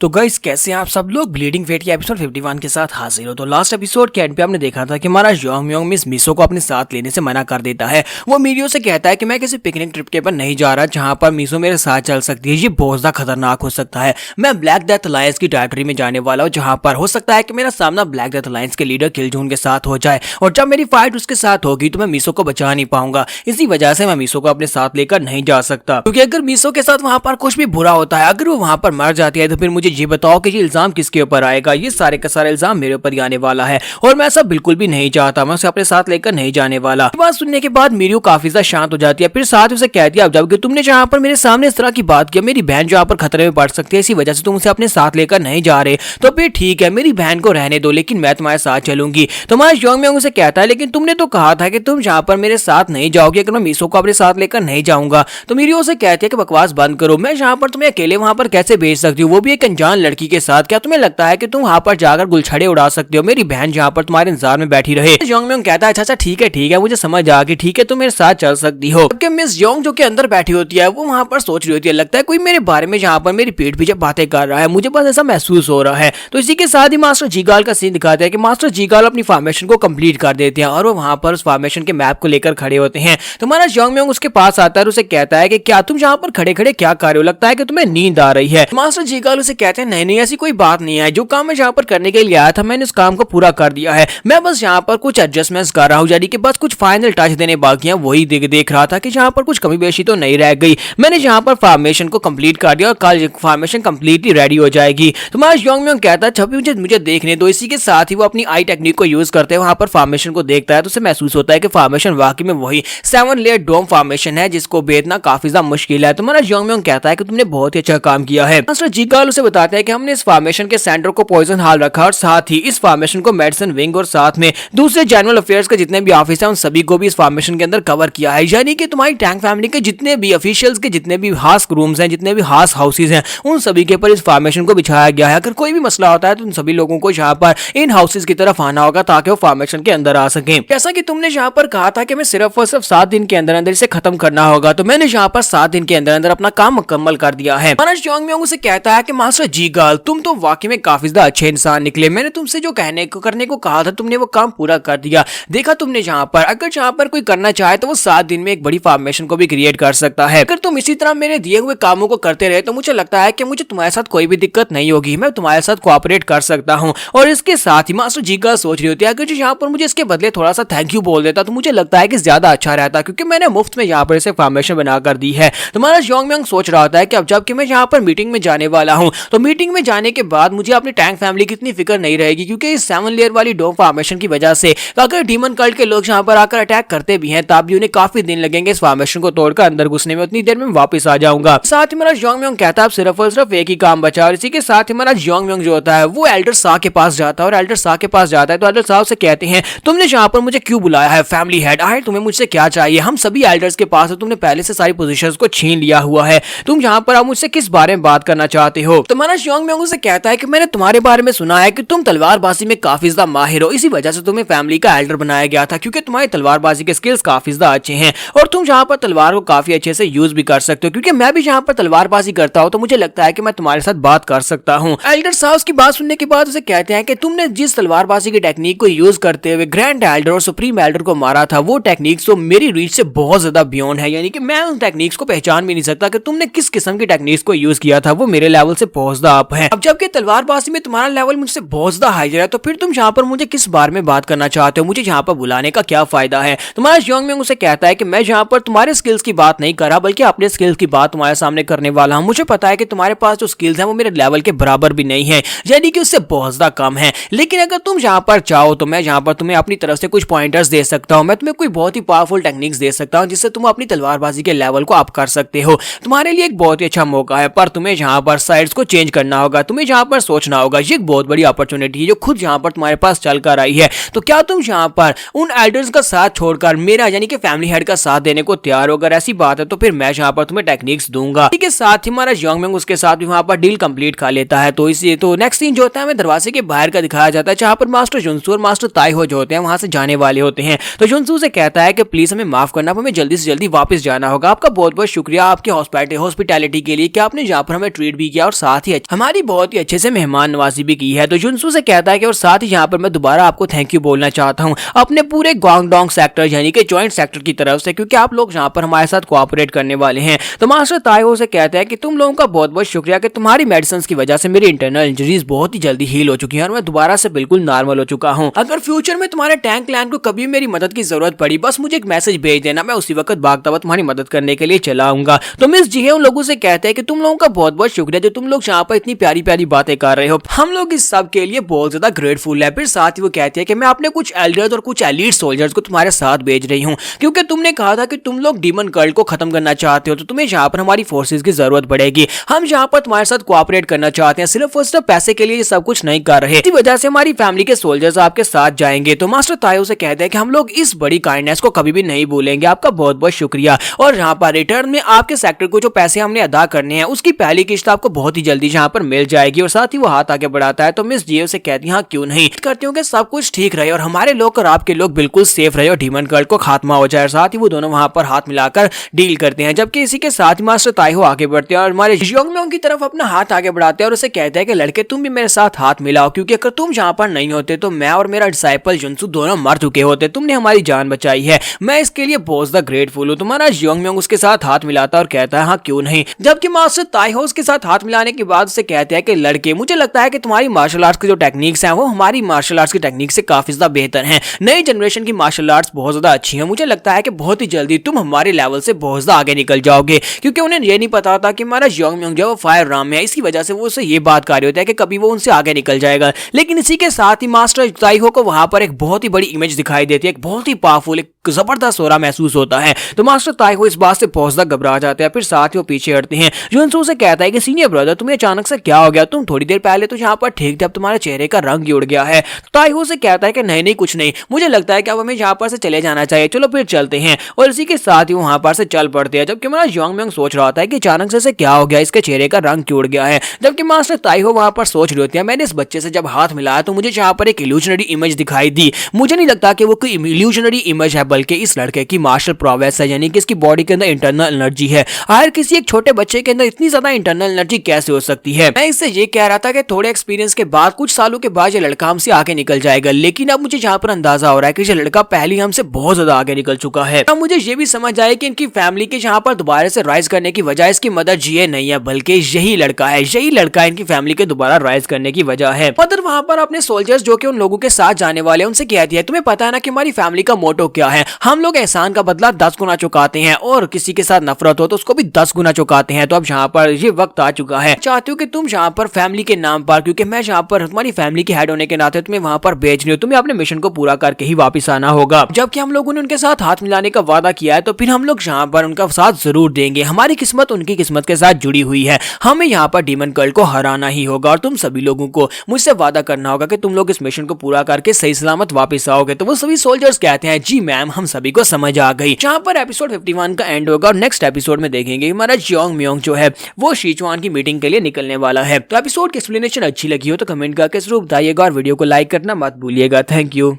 तो गाइस कैसे हैं आप सब लोग। ब्लीडिंग फेट के एपिसोड 51 के साथ हाजिर हो। तो लास्ट एपिसोड के एंड पे हमने देखा था कि हमारा योंग मिस मिसो को अपने साथ लेने से मना कर देता है। वो मीडियो से कहता है कि मैं किसी पिकनिक ट्रिप के पर नहीं जा रहा जहां पर मिसो मेरे साथ चल सकती है, ये बहुत ज्यादा खतरनाक हो सकता है। मैं ब्लैक डेथ अलायंस की टेरिटरी में जाने वाला हूँ जहां पर हो सकता है कि मेरा सामना ब्लैक डेथ अलायंस के लीडर किलजून के साथ हो जाए, और जब मेरी फाइट उसके साथ होगी तो मैं मिसो को बचा नहीं पाऊंगा। इसी वजह से मैं मिसो को अपने साथ लेकर नहीं जा सकता, क्योंकि अगर मिसो के साथ वहां पर कुछ भी बुरा होता है, अगर वो वहां पर मर जाती है, तो फिर मुझे ये बताओ कि इल्जाम किसके ऊपर आएगा। ये सारे का सारा इल्जाम मेरे ऊपर ही आने वाला है और मैं ऐसा बिल्कुल भी नहीं चाहता। मैं उसे अपने साथ लेकर नहीं जाने वाला। बात सुनने के बाद मीरियो काफी ज्यादा शांत हो जाती है, फिर साथ उसे कहती है, अब जब तुमने जहां पर मेरे सामने इस तरह की बात की, मेरी बहन जहां पर खतरे में पड़ सकती है, इसी वजह से तुम उसे अपने साथ लेकर नहीं जा रहे, तो फिर ठीक है, मेरी बहन को रहने दो, लेकिन मैं तुम्हारे साथ चलूंगी। तुम्हारा योंग उसे कहता है, लेकिन तुमने तो कहा था कि तुम जहां पर मेरे साथ नहीं जाओगे अगर मैं मिसो को अपने साथ लेकर नहीं जाऊंगा। तो मीरियो उसे कहती है कि बकवास बंद करो, मैं जहां पर तुम्हें अकेले वहां पर कैसे भेज सकती हूँ, वो भी एक अनजान लड़की के साथ। क्या तुम्हें लगता है कि तुम वहां पर जाकर गुलछड़े उड़ा सकते हो, मेरी बहन जहां पर तुम्हारे इंतजार में बैठी रहे। योंग कहता है, अच्छा ठीक है मुझे समझ आ गई, ठीक है तुम मेरे साथ चल सकती हो। जबकि मिस योंग जो कि अंदर बैठी होती है, वो वहां पर सोच रही होती है, लगता है कोई मेरे बारे में जहां पर मेरी पीठ पीछे बातें कर रहा है, मुझे बस ऐसा महसूस हो रहा है। तो इसी के साथ ही मास्टर जीगाल का सीन दिखाते हैं कि मास्टर जीगाल अपनी फॉर्मेशन को कंप्लीट कर देते हैं और वो वहां पर उस फॉर्मेशन के मैप को लेकर खड़े होते हैं। तो हमारा योंग उसके पास आता है और उसे कहता है कि क्या तुम जहां पर खड़े खड़े क्या कर रहे हो, लगता है कि तुम्हें नींद आ रही है। मास्टर जीगाल उसे कहते हैं, नहीं ऐसी कोई बात नहीं है, जो काम मैं जहां पर करने के लिए आया था मैंने उस काम को पूरा कर दिया है, मैं बस यहाँ पर कुछ एडजस्टमेंट्स कर रहा हूँ, यानी कि बस कुछ फाइनल टच देने बाकी हैं, वही देख रहा था कि जहाँ पर कुछ कमी बेशी तो नहीं रह गई। मैंने जहाँ पर फॉर्मेशन को कंप्लीट कर दिया और कल फॉर्मेशन कंप्लीटली रेडी हो जाएगी। तो मैं योंग कहता है, छवि मुझे देखने दो। इसी के साथ ही वो अपनी आई टेक्निक को यूज करते हैं, वहां पर फॉर्मेशन को देखता है तो उसे महसूस होता है कि फॉर्मेशन वाकई में वही 7 लेयर डोम फॉर्मेशन है जिसको भेदना काफी ज्यादा मुश्किल है। तो मेरा योंग कहता है कि तुमने बहुत ही अच्छा काम किया है। मास्टर जीगाल उसे बताते हैं कि हमने इस फॉर्मेशन के सेंटर को पॉइजन हॉल रखा और साथ ही इस फॉर्मेशन को मेडिसिन विंग और साथ में दूसरे जनरल अफेयर्स के जितने भी ऑफिस हैं उन सभी को भी इस फॉर्मेशन के अंदर कवर किया है, यानी कि तुम्हारी टैंक फैमिली के जितने भी ऑफिशियल्स के जितने भी हास रूम्स हैं, जितने भी हास हाउसेज हैं, उन सभी के ऊपर इस फॉर्मेशन को बिछाया गया है। अगर कोई भी मसला होता है तो उन सभी लोगों को यहाँ पर इन हाउसेज की तरफ आना होगा ताकि वो फॉर्मेशन के अंदर आ सके। जैसा कि तुमने यहाँ पर कहा था कि मैं सिर्फ और सिर्फ 7 दिन के अंदर अंदर इसे खत्म करना होगा, तो मैंने यहाँ पर 7 दिन के अंदर अंदर अपना काम मुकम्मल कर दिया है। योंग उसे कहता है कि मास्टर जीगाल तुम तो वाकई में काफी ज्यादा अच्छे इंसान निकले, मैंने तुमसे जो करने को कहा था तुमने वो काम पूरा कर दिया। देखा तुमने जहां पर अगर जहां पर कोई करना चाहे तो वो 7 दिन में एक बड़ी फॉर्मेशन को भी क्रिएट कर सकता है। अगर तुम इसी तरह मेरे दिए हुए कामों को करते रहे तो मुझे लगता है कि मुझे तुम्हारे साथ कोई भी दिक्कत नहीं होगी, मैं तुम्हारे साथ कोऑपरेट कर सकता हूं। और इसके साथ ही मास्टर जीगाल सोच रही होती है, अगर जो यहाँ पर मुझे इसके बदले थोड़ा सा थैंक यू बोल देता तो मुझे लगता है कि ज्यादा अच्छा रहता, क्योंकि मैंने मुफ्त में यहाँ पर इसे फॉर्मेशन बनाकर दी है। तुम्हारा योंग सोच रहा होता है कि अब जबकि मैं यहाँ पर मीटिंग में जाने वाला हूँ, तो मीटिंग में जाने के बाद मुझे अपनी टैंक फैमिली की इतनी फिक्र नहीं रहेगी, क्योंकि इस 7 लेयर वाली डोम फॉर्मेशन की वजह से अगर डीमन कल्ट के लोग यहाँ पर आकर अटैक करते भी हैं तब भी उन्हें काफी दिन लगेंगे इस फॉर्मेशन को तोड़कर अंदर घुसने में, उतनी देर में वापस आ जाऊंगा। साथ ही मेरा योंग कहता है सिर्फ और सिर्फ एक ही काम बचा, और इसी के साथ ही मेरा योंग जो होता है वो एल्डर सा के पास जाता है, और एल्डर सा के पास जाता है तो एल्डर साहब से कहते हैं, तुमने यहाँ पर मुझे क्यों बुलाया है फैमिली हेड, आए तुम्हें मुझसे क्या चाहिए, हम सभी एल्डर्स के पास है, तुमने पहले से सारी पोजीशंस को छीन लिया हुआ है, तुम यहाँ पर आप मुझसे किस बारे में बात करना चाहते हो। तो मेरा योंग उसे कहता है कि मैंने तुम्हारे बारे में सुना है कि तुम तलवारबाजी में काफी ज्यादा माहिर हो, इसी वजह से तुम्हें फैमिली का एल्डर बनाया गया था, क्योंकि तुम्हारी तलवारबाजी के स्किल्स काफी ज्यादा अच्छे हैं और तुम जहां पर तलवार को काफी अच्छे से यूज भी कर सकते हो, क्योंकि मैं भी जहां पर तलवारबाजी करता हूं तो मुझे लगता है कि मैं तुम्हारे साथ बात कर सकता हूं। एल्डर साहब की बात सुनने के बाद उसे कहते हैं कि तुमने जिस तलवारबाजी की टेक्निक को यूज करते हुए ग्रैंड एल्डर और सुप्रीम एल्डर को मारा था, वो टेक्निक्स तो मेरी रीच से बहुत ज्यादा बियॉन्ड है, यानी कि मैं उन टेक्निक्स को पहचान भी नहीं सकता कि तुमने किस किस्म की टेक्निक्स को यूज किया था, वो मेरे लेवल से बहुत ज्यादा अप है। अब जबकि तलवारबाजी में तुम्हारा लेवल मुझसे बहुत ज्यादा हायर है, तो फिर तुम यहाँ पर मुझे किस बारे में बात करना चाहते हो, मुझे यहाँ पर बुलाने का क्या फायदा है। तुम्हारा योंग उसे कहता है कि मैं यहाँ पर तुम्हारे स्किल्स की बात नहीं कर रहा, बल्कि अपने स्किल्स की बात तुम्हारे सामने करने वाला हूँ। मुझे पता है कि तुम्हारे पास जो स्किल्स हैं वो मेरे लेवल के बराबर भी नहीं है, यानी कि उससे बहुत ज्यादा कम है, लेकिन अगर तुम यहाँ पर चाहो तो मैं यहाँ पर तुम्हें अपनी तरफ से कुछ पॉइंटर्स दे सकता हूँ, मैं तुम्हें कोई बहुत ही पावरफुल टेक्निक्स दे सकता हूँ जिससे तुम अपनी तलवारबाजी के लेवल को अप कर सकते हो। तुम्हारे लिए एक बहुत ही अच्छा मौका है, पर तुम्हें यहाँ पर साइड्स को चेंज करना होगा, तुम्हें यहाँ पर सोचना होगा, ये एक बहुत बड़ी अपॉर्चुनिटी है जो खुद यहाँ पर तुम्हारे पास चल कर आई है। तो क्या तुम यहाँ पर उन एल्डर्स का साथ छोड़कर मेरा यानी कि फैमिली हेड का साथ देने को तैयार हो? अगर ऐसी बात है तो फिर मैं यहाँ पर तुम्हें टेक्निक्स दूंगा। ठीक है, साथ ही हमारा योंग उसके साथ भी वहाँ पर डील कंप्लीट कर लेता है। तो इसी तो नेक्स्ट सीन जो होता है हमें दरवाजे के बाहर का दिखाया जाता है, जहाँ पर मास्टर जुनसू और मास्टर ताइहो जो होते हैं वहां से जाने वाले होते हैं। तो जुनसू से कहता है कि प्लीज हमें माफ करना, हमें जल्दी से जल्दी वापस जाना होगा। आपका बहुत बहुत शुक्रिया आपके हॉस्पिटैलिटी के लिए कि आपने यहाँ पर हमें ट्रीट भी किया और साथ ही हमारी बहुत ही अच्छे से मेहमान नवाजी भी की है। तो जुनसू से कहता है कि और साथ ही यहाँ पर मैं दोबारा आपको थैंक यू बोलना चाहता हूँ अपने पूरे ग्वांगडोंग सेक्टर यानी कि जॉइंट सेक्टर की तरफ से, क्योंकि आप लोग यहाँ पर हमारे साथ कोऑपरेट करने वाले हैं। तो मास्टर ताइहो से कहता है कि तुम लोगों का बहुत बहुत शुक्रिया कि तुम्हारी मेडिसिन की वजह से मेरी इंटरनल इंजरीज बहुत ही जल्दी हील हो चुकी है और मैं दोबारा से बिल्कुल नॉर्मल हो चुका हूँ। अगर फ्यूचर में तुम्हारे टैंक क्लैन को कभी मेरी मदद की जरूरत पड़ी बस मुझे एक मैसेज भेज देना, मैं उसी वक्त भागता हुआ तुम्हारी मदद करने के लिए चला आऊंगा। तो मिस जिहे उन लोगों से कहते हैं कि तुम लोगों का बहुत बहुत शुक्रिया जो तुम लोग यहाँ पर इतनी प्यारी प्यारी बातें कर रहे हो, हम लोग इस सब के लिए बहुत ज्यादा ग्रेटफुल है। फिर साथ ही वो कहते हैं कि मैं अपने कुछ एल्डर्स और कुछ एलीट सोल्जर्स को तुम्हारे साथ भेज रही हूँ, क्योंकि तुमने कहा था कि तुम लोग डीमन कल्ट को खत्म करना चाहते हो, तो तुम्हें यहाँ पर हमारी फोर्सेज की जरूरत पड़ेगी। हम यहाँ पर तुम्हारे साथ कोऑपरेट करना चाहते हैं, सिर्फ और सिर्फ पैसे के लिए ये सब कुछ नहीं कर रहे। इसी वजह से हमारी फैमिली के सोल्जर्स आपके साथ जाएंगे। तो मास्टर ताइहो से कहते हैं कि हम लोग इस बड़ी काइंडनेस को कभी भी नहीं भूलेंगे, आपका बहुत बहुत शुक्रिया। और यहाँ पर रिटर्न में आपके सेक्टर को जो पैसे हमने अदा करने हैं उसकी पहली किस्त आपको बहुत ही जल्दी यहाँ पर मिल जाएगी। और साथ ही वो हाथ आगे बढ़ाता है। तो मिस जियो से कहती है हाँ क्यों नहीं, करती हूँ कि सब कुछ ठीक रहे और हमारे लोग और आपके लोग बिल्कुल सेफ रहे और डीमन कल्ट को खात्मा हो जाए। साथ ही वो दोनों वहां पर हाथ मिलाकर डील करते हैं। जबकि इसी के साथ मास्टर ताइहो आगे बढ़ते हैं और हमारे योंगम्योंग की तरफ अपना हाथ आगे बढ़ाते हैं और उसे कहते हैं कि लड़के तुम भी मेरे साथ हाथ मिलाओ, क्योंकि अगर तुम यहाँ पर नहीं होते तो मैं और मेरा डिसाइपल जुनसू दोनों मर चुके होते। तुमने हमारी जान बचाई है, मैं इसके लिए बहुत ज्यादा ग्रेटफुल हूँ। तुम्हारा योंगम्योंग उसके साथ हाथ मिलाता है और कहता है हाँ क्यों नहीं। जबकि मास्टर ताइहो उसके साथ हाथ मिलाने के बाद उसे कहते हैं कि लड़के मुझे लगता है कि तुम्हारी मार्शल आर्ट्स की जो टेक्निक्स हैं वो हमारी मार्शल आर्ट्स की टेक्निक से काफी ज्यादा बेहतर हैं। नई जनरेशन की मार्शल आर्ट्स बहुत ज्यादा अच्छी हैं। मुझे लगता है कि बहुत ही जल्दी तुम हमारे लेवल से बहुत ज्यादा आगे निकल जाओगे, क्योंकि उन्हें ये नहीं पता था कि हमारा योंगम्योंग जो फायर राम है, इसकी वजह से वो उसे ये बात कर रहे होते हैं कि कभी वो उनसे आगे निकल जाएगा। लेकिन इसी के साथ ही मास्टर ताइहो को वहां पर एक बहुत ही बड़ी इमेज दिखाई देती है, एक बहुत ही पावरफुल एक जबरदस्त हो महसूस होता है। तो मास्टर ताइहो इस बात से बहुत ज्यादा घबरा जाते हैं। फिर साथ ही वो पीछे हटते हैं। जुनसू से कहता है कि सीनियर ब्रदर तुम्हें अचानक से क्या हो गया, तुम थोड़ी देर पहले तो यहाँ पर ठीक थे, अब तुम्हारे चेहरे का रंग ही उड़ गया है। ताइहो से कहता है कि नहीं नहीं कुछ नहीं, मुझे लगता है कि अब हमें यहाँ पर से चले जाना चाहिए, चलो फिर चलते हैं। और इसी के साथ ही वहां पर से चल पड़ते हैं। जबकि हमारा योंगम्योंग सोच रहा होता है कि अचानक से क्या हो गया, इसके चेहरे का रंग क्यों उड़ गया है। जबकि मास्टर ताइहो वहां पर सोच रही होती है मैंने इस बच्चे से जब हाथ मिलाया तो मुझे यहाँ पर एक इल्यूजनरी इमेज दिखाई दी, मुझे नहीं लगता कि वो कोई इल्यूजनरी इमेज है बल्कि इस लड़के की मार्शल प्रोवेस है, यानी कि इसकी बॉडी के अंदर इंटरनल एनर्जी है। आखिर किसी एक छोटे बच्चे के अंदर इतनी ज्यादा इंटरनल एनर्जी कैसे हो सकती है। मैं इससे ये कह रहा था कि थोड़े एक्सपीरियंस के बाद कुछ सालों के बाद ये लड़का हमसे आगे निकल जाएगा, लेकिन अब मुझे यहाँ पर अंदाजा हो रहा है कि ये लड़का पहले हमसे बहुत ज्यादा आगे निकल चुका है। अब मुझे ये भी समझ आया कि इनकी फैमिली के यहाँ पर दोबारा से राइज करने की वजह इसकी मदर जिये नहीं है बल्कि यही लड़का है, यही लड़का इनकी फैमिली के दोबारा राइज करने की वजह है। मदर वहां पर अपने सोल्जर्स जो कि उन लोगों के साथ जाने वाले उनसे कहती है तुम्हें पता है ना कि हमारी फैमिली का मोटो क्या है, हम लोग एहसान का बदला 10 गुना चुकाते हैं और किसी के साथ नफरत हो तो उसको भी 10 गुना चुकाते हैं। तो अब यहाँ पर ये वक्त आ चुका है, चाहती हूँ कि तुम यहाँ पर फैमिली के नाम पर, क्योंकि मैं यहाँ पर तुम्हारी फैमिली के हेड होने के नाते तुम्हें वहां पर भेज रही हूँ, तुम्हें अपने मिशन को पूरा करके ही वापस आना होगा। जबकि हम लोगों ने उनके साथ हाथ मिलाने का वादा किया है तो फिर हम लोग यहाँ पर उनका साथ जरूर देंगे, हमारी किस्मत उनकी किस्मत के साथ जुड़ी हुई है, हमें यहाँ पर डीमन कल्ट को हराना ही होगा और तुम सभी लोगों को मुझसे वादा करना होगा कि तुम लोग इस मिशन को पूरा करके सही सलामत वापस आओगे। तो वो सभी सोल्जर्स कहते हैं जी मैम हम सभी को समझ आ गई। जहाँ पर एपिसोड 51 का एंड होगा और नेक्स्ट एपिसोड में देखेंगे हमारा योंगम्योंग जो है वो सिचुआन की मीटिंग के लिए निकलने वाला है। तो एपिसोड की एक्सप्लेनेशन अच्छी लगी हो तो कमेंट करके जरूर बताइएगा और वीडियो को लाइक करना मत भूलिएगा। Thank you.